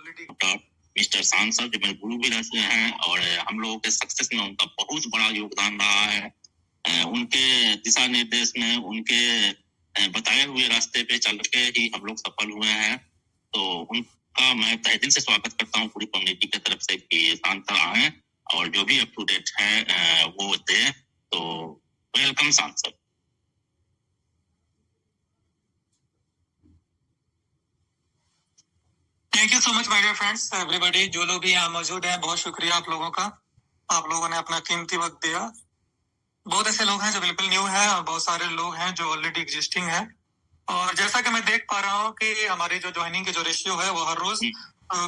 Mister सांसद जबलपुर भी रहे हैं और हम लोगों के सक्सेस में उनका बहुत बड़ा योगदान रहा है। उनके दिशा निर्देश में, उनके बताए हुए रास्ते पे चल के ही हम लोग सफल हुए हैं। तो उनका मैं तहे दिल से स्वागत करता हूँ पूरी कम्युनिटी की तरफ से कि सांसद आए और जो भी अप टू डेट है वो दे। तो वेलकम सांसद। Thank you so much my dear friends, everybody. जो लोग भी यहाँ मौजूद हैं, बहुत शुक्रिया आप लोगों का। आप लोगों ने अपना कीमती वक्त दिया। बहुत ऐसे लोग हैं जो बिल्कुल न्यू हैं और बहुत सारे लोग हैं जो ऑलरेडी एग्जिस्टिंग है। और जैसा कि मैं देख पा रहा हूँ कि हमारी जो ज्वाइनिंग की जो रेशियो है वो हर रोज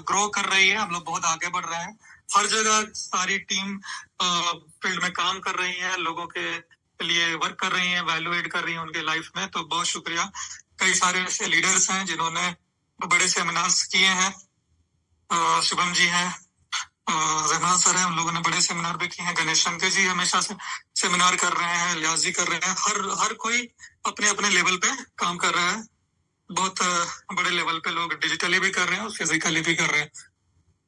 ग्रो कर रही है। हम लोग बहुत आगे बढ़ रहे हैं। हर जगह सारी टीम फील्ड में काम कर रही है, लोगों के लिए वर्क कर रही है, वैल्यू एड कर रही है उनके लाइफ में। तो बहुत शुक्रिया। कई सारे ऐसे लीडर्स हैं जिन्होंने बड़े सेमिनार्स किए हैं। शुभम जी हैं, रहमान सर हैं, उन लोगों ने बड़े सेमिनार भी किए हैं। गणेश शंकर जी हमेशा से सेमिनार कर रहे हैं, लियाज जी कर रहे हैं। हर कोई अपने अपने लेवल पे काम कर रहा है। बहुत बड़े लेवल पे लोग डिजिटली भी कर रहे हैं और फिजिकली भी कर रहे हैं।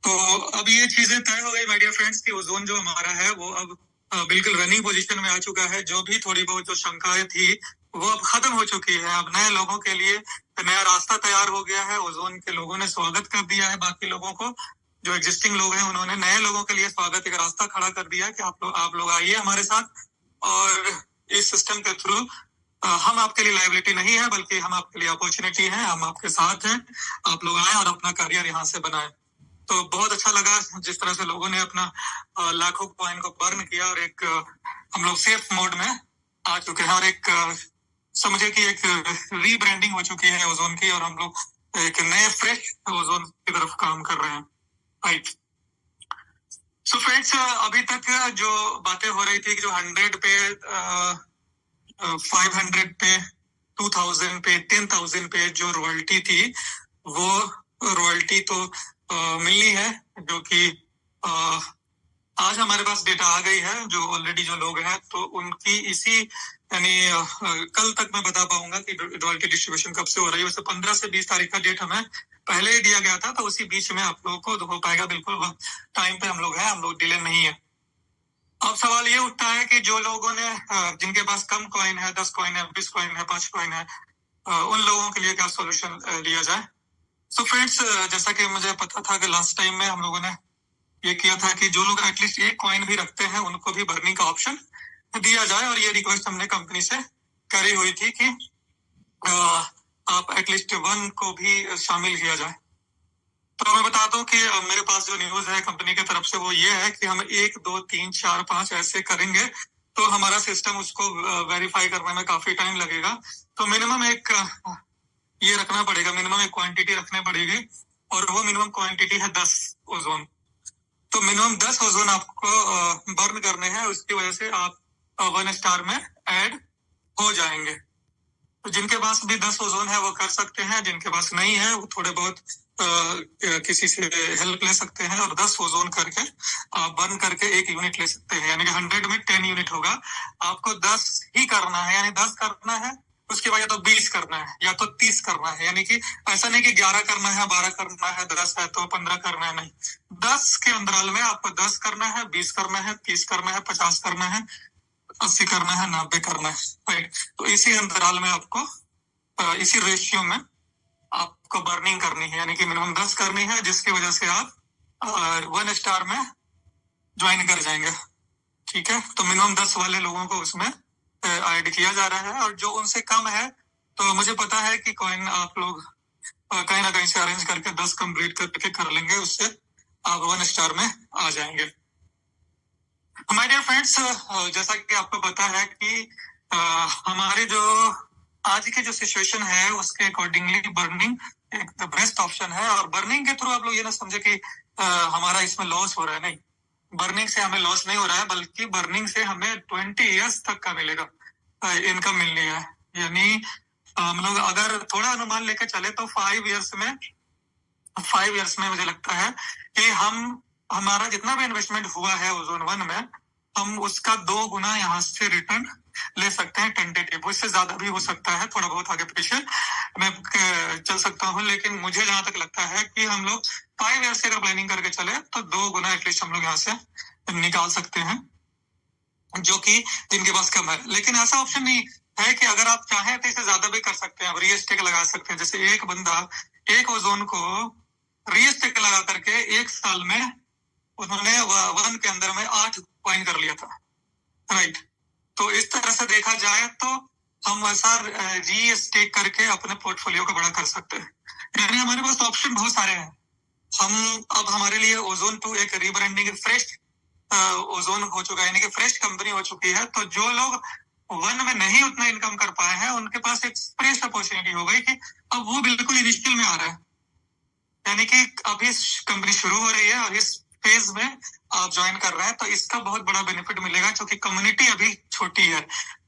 तो अब ये चीजें तय हो गई माय डियर फ्रेंड्स कि वो जोन जो हमारा है वो अब बिल्कुल रनिंग पोजीशन में आ चुका है। जो भी थोड़ी बहुत जो शंकाएं थी वो अब खत्म हो चुकी है। अब नए लोगों के लिए नया रास्ता तैयार हो गया है। ओजोन के लोगों ने स्वागत कर दिया है बाकी लोगों को। जो एग्जिस्टिंग लोग हैं उन्होंने नए लोगों के लिए स्वागत एक रास्ता खड़ा कर दिया है कि आप लोग आइए हमारे साथ। और इस सिस्टम के थ्रू हम आपके लिए लायबिलिटी नहीं है, बल्कि हम आपके लिए अपॉर्चुनिटी है। हम आपके साथ हैं। आप लोग आए और अपना करियर यहाँ से बनाए। तो बहुत अच्छा लगा जिस तरह से लोगों ने अपना लाखों कॉइन को बर्न किया और एक हम लोग सेफ मोड में आ चुके हैं और एक समझे कि एक रीब्रांडिंग हो चुकी है ओजोन की और हम लोग एक नए फ्रेश ओजोन की तरफ काम कर रहे हैं। राइट। सो फ्रेंड्स, अभी तक जो बातें हो रही थी कि जो 100 पे 500 पे 2000 पे 10,000 पे जो रॉयल्टी थी वो रॉयल्टी तो मिलनी है, जो कि आज हमारे पास डेटा आ गई है। जो ऑलरेडी जो लोग हैं तो उनकी इसी यानी कल तक मैं बता पाऊंगा कि रॉयल्टी डिस्ट्रीब्यूशन कब से हो रही है। वैसे 15 से 20 तारीख का डेट हमें पहले ही दिया गया था, तो उसी बीच में आप लोगों को हो पाएगा। बिल्कुल टाइम पे हम लोग हैं, हम लोग डिले नहीं है। अब सवाल ये उठता है कि जो लोगों ने जिनके पास कम कॉइन है, 10 कॉइन है, 20 कॉइन है, 5 कॉइन है, उन लोगों के लिए क्या सोल्यूशन लिया जाए। सो फ्रेंड्स, जैसा कि मुझे पता था कि लास्ट टाइम में हम लोगों ने ये किया था कि जो लोग एटलीस्ट एक कॉइन भी रखते हैं उनको भी बर्निंग का ऑप्शन दिया जाए। और ये रिक्वेस्ट हमने कंपनी से करी हुई थी कि आप एटलीस्ट 1 को भी शामिल किया जाए। तो मैं बता दूं कि मेरे पास जो न्यूज है कंपनी की तरफ से वो ये है कि हम 1 2 3 4 5 ऐसे करेंगे तो हमारा सिस्टम उसको वेरीफाई करने में काफी टाइम लगेगा। तो मिनिमम एक ये रखना पड़ेगा, मिनिमम एक क्वांटिटी रखनी पड़ेगी और वो मिनिमम क्वांटिटी है 10 ओजोन। तो मिनिमम 10 ओजोन आपको बर्न करने हैं, उसकी वजह से आप 1 स्टार में ऐड हो जाएंगे। तो जिनके पास भी 10 ओजोन है वो कर सकते हैं, जिनके पास नहीं है वो थोड़े बहुत किसी से हेल्प ले सकते हैं और 10 ओजोन करके बर्न करके एक यूनिट ले सकते हैं। यानी कि 100 में 10 यूनिट होगा। आपको 10 ही करना है, यानी 10 करना है। उसके बाद या तो 20 करना है या तो 30 करना है। यानी कि ऐसा नहीं कि 11 करना है, 12 करना है, 10 है तो 15 करना है, नहीं। 10 के अंतराल में आपको 10 करना है, 20 करना है, 30 करना है, 50 करना है, 80 करना है, 90 करना है। राइट। तो इसी अंतराल में आपको इसी रेशियो में आपको बर्निंग करनी है, यानी कि मिनिमम 10 करनी है, जिसकी वजह से आप 1 स्टार में ज्वाइन कर जाएंगे। ठीक है। तो मिनिमम 10 वाले लोगों को उसमें ऐड किया जा रहा है और जो उनसे कम है तो मुझे पता है कि कॉइन आप लोग कहीं ना कहीं से अरेंज करके 10 कंप्लीट करके कर लेंगे, उससे आप 1 स्टार में आ जाएंगे। माय डियर फ्रेंड्स, जैसा कि आपको पता है कि हमारे जो आज की जो सिचुएशन है उसके अकॉर्डिंगली बर्निंग एक द बेस्ट ऑप्शन है। और बर्निंग के थ्रू आप लोग ये ना समझे कि हमारा इसमें लॉस हो रहा है, नहीं। बर्निंग से हमें लॉस नहीं हो रहा है, बल्कि बर्निंग से हमें 20 ईयर्स तक का मिलेगा इनकम मिलनी है। यानी हम लोग अगर थोड़ा अनुमान लेकर चले तो 5 ईयर्स में मुझे लगता है कि हमारा जितना भी इन्वेस्टमेंट हुआ है ओजोन 1 में, हम उसका 2 गुना यहाँ से रिटर्न ले सकते हैं टेंटेटिव, उससे ज्यादा भी हो सकता है, थोड़ा बहुत आगे पीछे मैं चल सकता हूँ, लेकिन मुझे जहां तक लगता है कि हम लोग 5 ईयर से अगर प्लानिंग करके चले तो 2 गुना एटलीस्ट हम लोग यहाँ से निकाल सकते हैं, जो कि जिनके पास कम है। लेकिन ऐसा ऑप्शन नहीं है कि अगर आप चाहें तो इसे ज्यादा भी कर सकते हैं, रीएस्टेक लगा सकते हैं। जैसे एक बंदा एक ओजोन को रीएस्टेक लगा करके 1 साल में उन्होंने 1 के अंदर में 8 कॉइन कर लिया था, राइट। तो इस तरह से देखा जाए तो हम वैसा रीएस्टेक करके अपने पोर्टफोलियो को बड़ा कर सकते हैं। यानी हमारे पास ऑप्शन बहुत सारे हैं। हम अब हमारे लिए ओजोन 2 एक रीब्रांडिंग फ्रेश ओजोन हो चुका है, यानी कि फ्रेश कंपनी हो चुकी है। तो जो लोग 1 में नहीं उतना इनकम कर पाए हैं, उनके पास एक फ्रेश अपॉर्चुनिटी हो गई कि अब वो बिल्कुल इनिशियल में आ रहा है, यानी कि अभी कंपनी शुरू हो रही है और इस फेज में आप ज्वाइन कर रहे हैं, तो इसका बहुत बड़ा बेनिफिट मिलेगा, क्योंकि कम्युनिटी अभी छोटी है।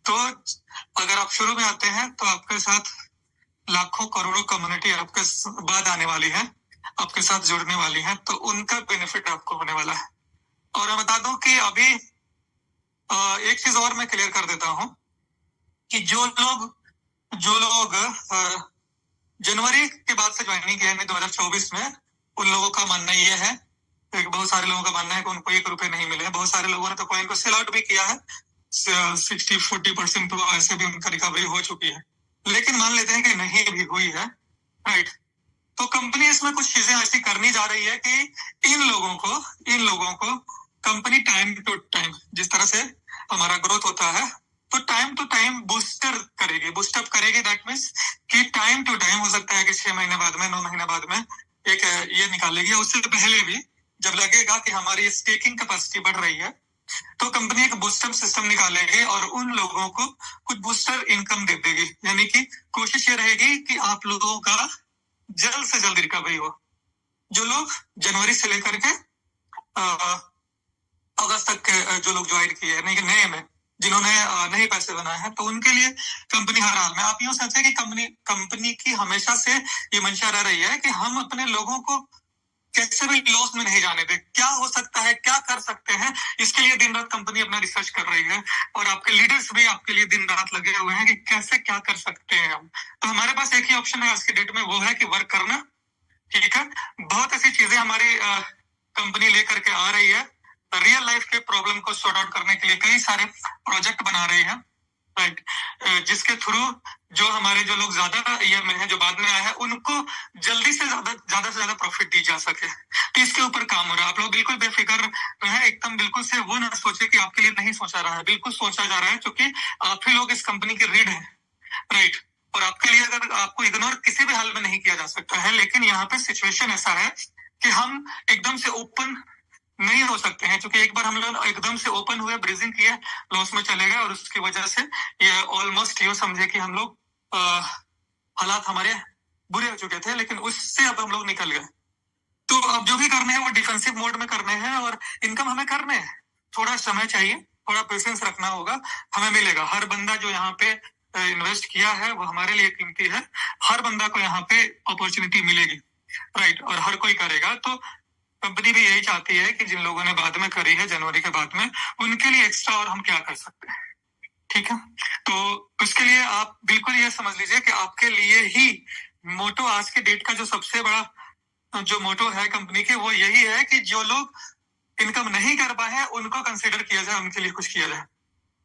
तो अगर आप शुरू में आते हैं तो आपके साथ लाखों करोड़ों कम्युनिटी आपके बाद आने वाली है, आपके साथ जुड़ने वाली है, तो उनका बेनिफिट आपको होने वाला है। और मैं बता दूं कि अभी एक चीज और मैं क्लियर कर देता हूं कि जो लोग जनवरी के बाद से ज्वाइनिंग किया है 2024 में, उन लोगों का मानना यह है, बहुत सारे लोगों का मानना है कि उनको 1 रुपए नहीं मिले। बहुत सारे लोगों ने तो कॉइन को सेल आउट भी किया है, 60-40% तो ऐसे भी उनका रिकवरी हो चुकी है। लेकिन मान लेते हैं कि नहीं भी हुई है, राइट, तो कंपनी इसमें कुछ चीजें ऐसी करनी जा रही है कि इन लोगों को कंपनी टाइम टू टाइम, जिस तरह से हमारा ग्रोथ होता है, तो टाइम टू टाइम बूस्टअप करेगी। दैट मीन्स कि टाइम टू टाइम, हो सकता है कि 6 महीने बाद में, 9 महीने बाद में एक ये निकालेगी। उससे पहले भी जब लगेगा कि हमारी स्टेकिंग कैपेसिटी बढ़ रही है, तो कंपनी एक बूस्टअप सिस्टम निकालेगी और उन लोगों को कुछ बूस्टर इनकम दे देगी। यानी कि कोशिश ये रहेगी कि आप लोगों का जल्द से जल्द रिकवरी हो। जो लोग जनवरी से लेकर के अगस्त तक के जो लोग ज्वाइन किए हैं, नहीं नए में, जिन्होंने नहीं पैसे बनाए हैं, तो उनके लिए कंपनी हर हाल में, आप यूं सोचें कि कंपनी की हमेशा से ये मंशा रह रही है कि हम अपने लोगों को कैसे भी लॉस में नहीं जाने दे। क्या हो सकता है, क्या कर सकते हैं, इसके लिए दिन रात कंपनी अपना रिसर्च कर रही है, और आपके लीडर्स भी आपके लिए दिन रात लगे हुए हैं कि कैसे क्या कर सकते हैं हम। तो हमारे पास एक ही ऑप्शन है आज की डेट में, वो है कि वर्क करना, ठीक है। बहुत ऐसी चीजें हमारी कंपनी लेकर के आ रही है, रियल लाइफ के प्रॉब्लम को सॉर्ट आउट करने के लिए कई सारे प्रोजेक्ट बना रही है, राइट, जिसके थ्रू जो हमारे जो लोग ज्यादा ईयर में हैं, जो बाद में आए हैं, उनको जल्दी से ज्यादा प्रॉफिट दी जा सके। तो इसके ऊपर काम हो रहा है। आप लोग बिल्कुल बेफिक्र रहे, एकदम बिल्कुल से वो ना सोचे कि आपके लिए नहीं सोचा रहा है, बिल्कुल सोचा जा रहा है, क्योंकि आप ही लोग इस कंपनी के रीढ़ हैं, राइट। और आपके लिए अगर आपको इग्नोर किसी भी हाल में नहीं किया जा सकता है, लेकिन यहाँ पे सिचुएशन ऐसा है कि हम एकदम से ओपन नहीं हो सकते हैं, क्योंकि एक बार हम लोग एकदम से ओपन हुए, ब्रीजिंग किए, लॉस में चले गए, और उसकी वजह से ये ऑलमोस्ट ये समझे कि हम लोग हालात हमारे बुरे हो चुके थे, लेकिन उससे अब हम लोग निकल गए। तो अब जो भी करने हैं वो डिफेंसिव मोड में करने हैं, और इनकम हमें करने हैं। थोड़ा समय चाहिए, थोड़ा पेशेंस रखना होगा, हमें मिलेगा। हर बंदा जो यहाँ पे इन्वेस्ट किया है वो हमारे लिए कीमती है। हर बंदा को यहाँ पे अपॉर्चुनिटी मिलेगी, राइट, और हर कोई करेगा। तो कंपनी भी यही चाहती है कि जिन लोगों ने बाद में करी है, जनवरी के बाद में, उनके लिए एक्स्ट्रा और हम क्या कर सकते हैं, ठीक है। तो उसके लिए आप बिल्कुल ये समझ लीजिए कि आपके लिए ही मोटो, आज के डेट का जो सबसे बड़ा जो मोटो है कंपनी के, वो यही है कि जो लोग इनकम नहीं कर पाए हैं उनको कंसिडर किया जाए, उनके लिए कुछ किया जाए,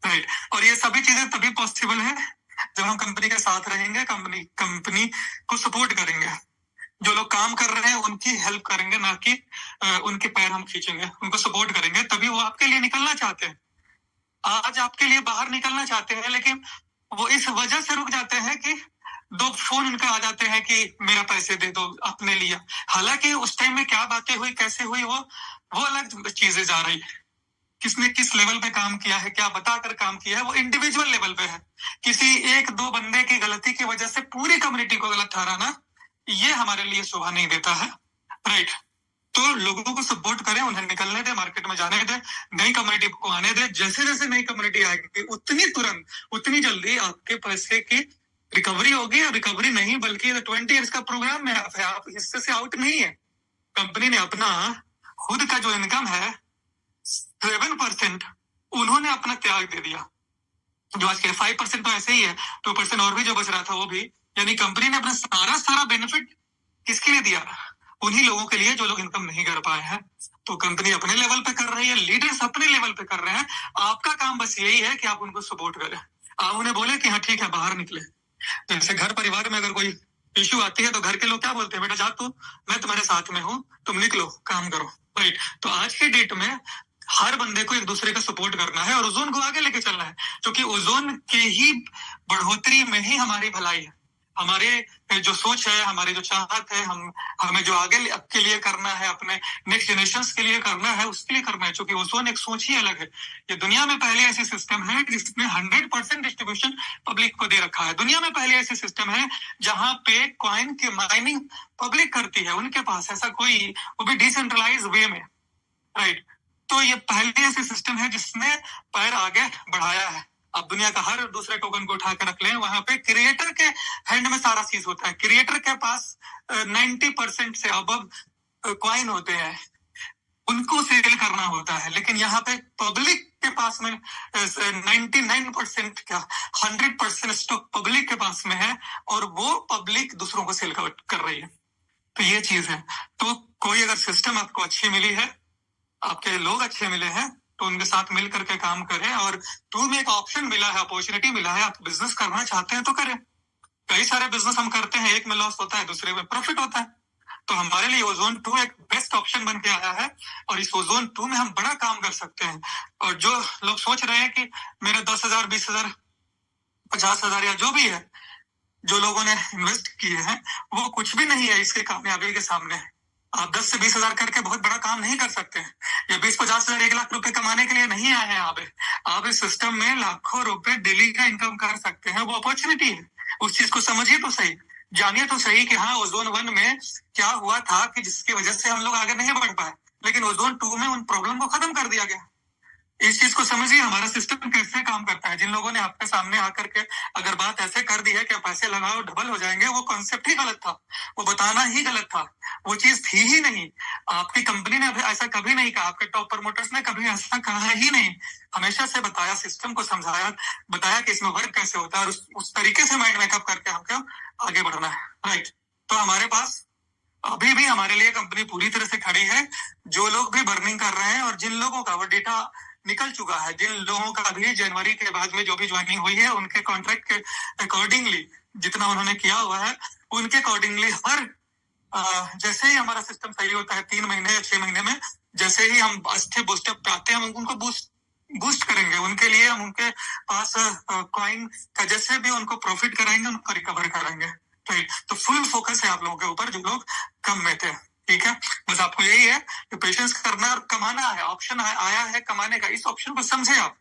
राइट। और ये सभी चीजें तभी पॉसिबल है जब हम कंपनी के साथ रहेंगे, कंपनी को सपोर्ट करेंगे। जो लोग काम कर रहे हैं उनकी हेल्प करेंगे, ना कि उनके पैर हम खींचेंगे, उनको सपोर्ट करेंगे, तभी वो आपके लिए निकलना चाहते हैं। आज आपके लिए बाहर निकलना चाहते हैं, लेकिन वो इस वजह से रुक जाते हैं कि 2 फोन उनका आ जाते हैं कि मेरा पैसे दे दो, अपने लिए। हालांकि उस टाइम में क्या बातें हुई, कैसे हुई, वो अलग चीजें जा रही है। किसने किस लेवल पे काम किया है, क्या बताकर काम किया है, वो इंडिविजुअल लेवल पे है। किसी 1-2 बंदे की गलती की वजह से पूरी कम्युनिटी को गलत ठहराना, ये हमारे लिए शोभा नहीं देता है, राइट। तो लोगों को सपोर्ट करें, उन्हें निकलने दे, मार्केट में जाने दे, नई कम्युनिटी को आने दे। जैसे जैसे नई कम्युनिटी आएगी, उतनी जल्दी आपके पैसे की रिकवरी होगी। और रिकवरी नहीं, बल्कि 20 ईयर्स का प्रोग्राम में आप हिस्से से आउट नहीं है। कंपनी ने अपना खुद का जो इनकम है 7%, उन्होंने अपना त्याग दे दिया, जो आज के 5% तो ऐसे ही है, 2% और भी जो बच रहा था वो भी, यानी कंपनी ने अपना सारा बेनिफिट किसके लिए दिया? उन्हीं लोगों के लिए जो लोग इनकम नहीं कर पाए हैं। तो कंपनी अपने लेवल पे कर रही है, लीडर्स अपने लेवल पे कर रहे हैं। आपका काम बस यही है कि आप उनको सपोर्ट करें। आप उन्हें बोले कि हाँ ठीक है, बाहर निकले। जैसे घर परिवार में अगर कोई इश्यू आती है तो घर के लोग क्या बोलते हैं, बेटा जा तू, मैं तुम्हारे साथ में हूँ, तुम निकलो, काम करो, राइट। तो आज के डेट में हर बंदे को एक दूसरे का सपोर्ट करना है और ओजोन को आगे लेके चलना है, क्योंकि ओजोन के ही बढ़ोतरी में ही हमारी भलाई है। हमारे जो सोच है, हमारी जो चाहत है, हमें जो आगे के लिए करना है, अपने नेक्स्ट जनरेशन के लिए करना है, उसके लिए करना है, क्योंकि ओजोन एक सोच ही अलग है। ये दुनिया में पहले ऐसी सिस्टम है जिसमें 100% डिस्ट्रीब्यूशन पब्लिक को दे रखा है। दुनिया में पहले ऐसी सिस्टम है जहां पे कॉइन की माइनिंग पब्लिक करती है, उनके पास ऐसा कोई, वो भी डिसेंट्रलाइज वे में, राइट। तो ये पहले ऐसे सिस्टम है जिसने पैर आगे बढ़ाया है। अब दुनिया का हर दूसरे टोकन को उठा कर रख लें, वहां पे क्रिएटर के हैंड में सारा चीज होता है। क्रिएटर के पास 90% से अबव कॉइन होते हैं, उनको सेल करना होता है। लेकिन यहाँ पे पब्लिक के पास में 99% क्या 100% स्टॉक पब्लिक के पास में है, और वो पब्लिक दूसरों को सेल कर रही है। तो ये चीज है। तो कोई अगर सिस्टम आपको अच्छी मिली है, आपके लोग अच्छे मिले हैं, तो उनके साथ मिल करके काम करें। और टू में एक ऑप्शन मिला है, अपॉर्चुनिटी मिला है, आप बिजनेस करना चाहते हैं तो करें। कई सारे बिजनेस हम करते हैं, एक में लॉस होता है, दूसरे में प्रॉफिट होता है। तो हमारे लिए ओजोन 2 एक बेस्ट ऑप्शन बन के आया है, और इस ओजोन 2 में हम बड़ा काम कर सकते हैं। और जो लोग सोच रहे हैं कि मेरे 10,000, 20,000, 50,000 या जो भी है, जो लोगों ने इन्वेस्ट किए हैं, वो कुछ भी नहीं है इसके कामयाबी के सामने। आप 10 से 20,000 करके बहुत बड़ा काम नहीं कर सकते। या 20-50,000, 1 लाख रुपए कमाने के लिए नहीं आए हैं आप इस सिस्टम में लाखों रुपए डेली का इनकम कर सकते हैं। वो अपॉर्चुनिटी है, उस चीज को समझिए तो सही, जानिए तो सही कि हाँ, ओजोन 1 में क्या हुआ था कि जिसकी वजह से हम लोग आगे नहीं बढ़ पाए, लेकिन ओजोन 2 में उन प्रॉब्लम को खत्म कर दिया गया। इस चीज को समझिए, हमारा सिस्टम कैसे काम करता है। जिन लोगों ने आपके सामने आकर के अगर बात ऐसे कर दी है कि पैसे लगाओ डबल हो जाएंगे, वो कॉन्सेप्ट ही गलत था, वो बताना ही गलत था, वो चीज थी ही नहीं। आपकी कंपनी ने ऐसा कभी नहीं कहा, आपके टॉप प्रमोटर्स ने कभी ऐसा कहा ही नहीं। हमेशा से बताया, सिस्टम को समझाया, बताया कि इसमें वर्क कैसे होता है, और उस तरीके से माइंड मेकअप करके हमको आगे बढ़ना है, राइट। तो हमारे पास अभी भी हमारे लिए कंपनी पूरी तरह से खड़ी है। जो लोग भी बर्निंग कर रहे हैं, और जिन लोगों का वो डेटा निकल चुका है, जिन लोगों का भी जनवरी के बाद में जो भी ज्वाइनिंग हुई है, उनके कॉन्ट्रैक्ट के अकॉर्डिंगली जितना उन्होंने किया हुआ है, उनके अकॉर्डिंगली हर जैसे ही हमारा सिस्टम सही होता है 3 महीने या 6 महीने में, जैसे ही हम स्टेप पे आते हैं, हम उनको बूस्ट करेंगे। उनके लिए हम उनके पास कॉइन का जैसे भी उनको प्रॉफिट कराएंगे, उनको रिकवर कराएंगे, राइट। तो फुल फोकस है आप लोगों के ऊपर जो लोग कम में थे, ठीक है। बस आपको यही है कि पेशेंस करना और कमाना है। ऑप्शन आया है कमाने का, इस ऑप्शन को समझे आप,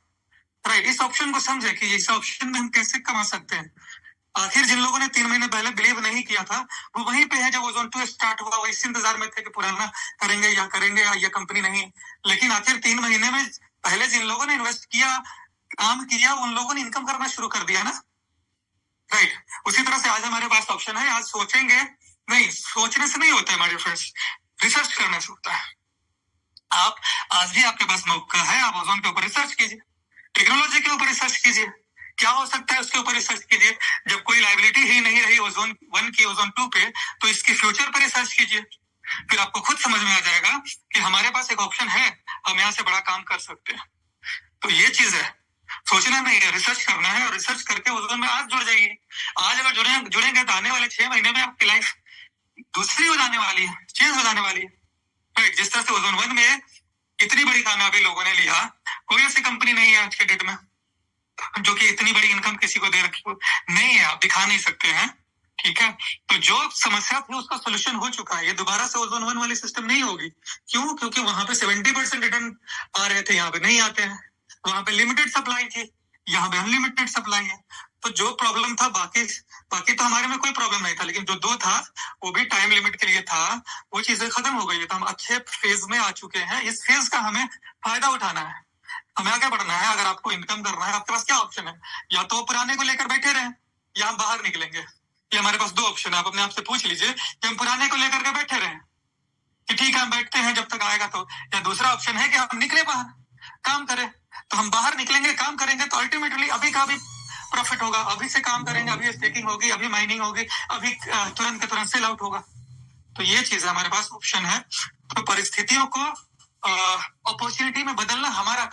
राइट। इस ऑप्शन को समझे कि इस ऑप्शन में हम कैसे कमा सकते हैं। आखिर जिन लोगों ने 3 महीने पहले बिलीव नहीं किया था, वो वहीं पे है जब ओजोन 2 स्टार्ट हुआ, वो इस इंतजार में थे कि पुराना करेंगे या ये कंपनी नहीं। लेकिन आखिर 3 महीने में पहले जिन लोगों ने इन्वेस्ट किया, काम किया, उन लोगों ने इनकम करना शुरू कर दिया ना, राइट। उसी तरह से आज हमारे पास ऑप्शन है। आज सोचेंगे नहीं, सोचने से नहीं होता है हमारे फ्रेंड्स, रिसर्च करने से होता है। आप आज भी आपके पास मौका है, आप ओजोन के ऊपर रिसर्च कीजिए, टेक्नोलॉजी के ऊपर रिसर्च कीजिए, क्या हो सकता है उसके ऊपर रिसर्च कीजिए। जब कोई लाइबिलिटी ही नहीं रही ओजोन 1 की ओजोन 2 पे, तो इसके फ्यूचर पर रिसर्च कीजिए। फिर आपको खुद समझ में आ जाएगा कि हमारे पास एक ऑप्शन है, हम यहाँ से बड़ा काम कर सकते हैं। तो ये चीज है, सोचना नहीं है, रिसर्च करना है, और रिसर्च करके ओजोन में आज जुड़ जाइए। आज अगर जुड़ेंगे तो आने वाले 6 महीने में आपकी लाइफ दूसरी हो जाने वाली है, चेंज हो जाने वाली है, राइट। जिस तरह से ओजोन 1 में इतनी बड़ी कामयाबी लोगों ने लिया, कोई ऐसी कंपनी नहीं है आज के डेट में जो कि इतनी बड़ी इनकम किसी को दे रखी हो, नहीं है, आप दिखा नहीं सकते हैं, ठीक है। तो जो समस्या थी उसका सोल्यूशन हो चुका है। ये दोबारा से ओजोन 1 वाली सिस्टम नहीं होगी। क्यों? क्योंकि वहां पे 70% रिटर्न आ रहे थे, यहाँ पे नहीं आते हैं। वहां पे लिमिटेड सप्लाई थी, यहाँ पे अनलिमिटेड सप्लाई है। तो जो प्रॉब्लम था, बाकी तो हमारे में कोई प्रॉब्लम नहीं था, लेकिन जो 2 था वो भी टाइम लिमिट के लिए था, वो चीजें खत्म हो गई है। तो हम अच्छे फेज में आ चुके हैं। इस फेज का हमें फायदा उठाना है, हमें आगे बढ़ना है। अगर आपको इनकम करना है, आपके पास क्या ऑप्शन है? या तो पुराने को लेकर बैठे रहें, या हम बाहर निकलेंगे। ये हमारे पास 2 ऑप्शन है। आप अपने आप से पूछ लीजिए कि हम पुराने को लेकर के बैठे रहें कि ठीक है हम बैठते हैं जब तक आएगा तो, या दूसरा ऑप्शन है कि हम निकले बाहर, काम करें। तो हम बाहर निकलेंगे, काम करेंगे, तो अल्टीमेटली अभी का भी प्रॉफिट होगा, अभी से काम करेंगे, अभी स्टेकिंग होगी, अभी माइनिंग होगी, अभी तुरंत के तुरंत सेल आउट होगा। तो ये चीज हमारे पास ऑप्शन है। तो परिस्थितियों को अपॉर्चुनिटी में बदलना हमारा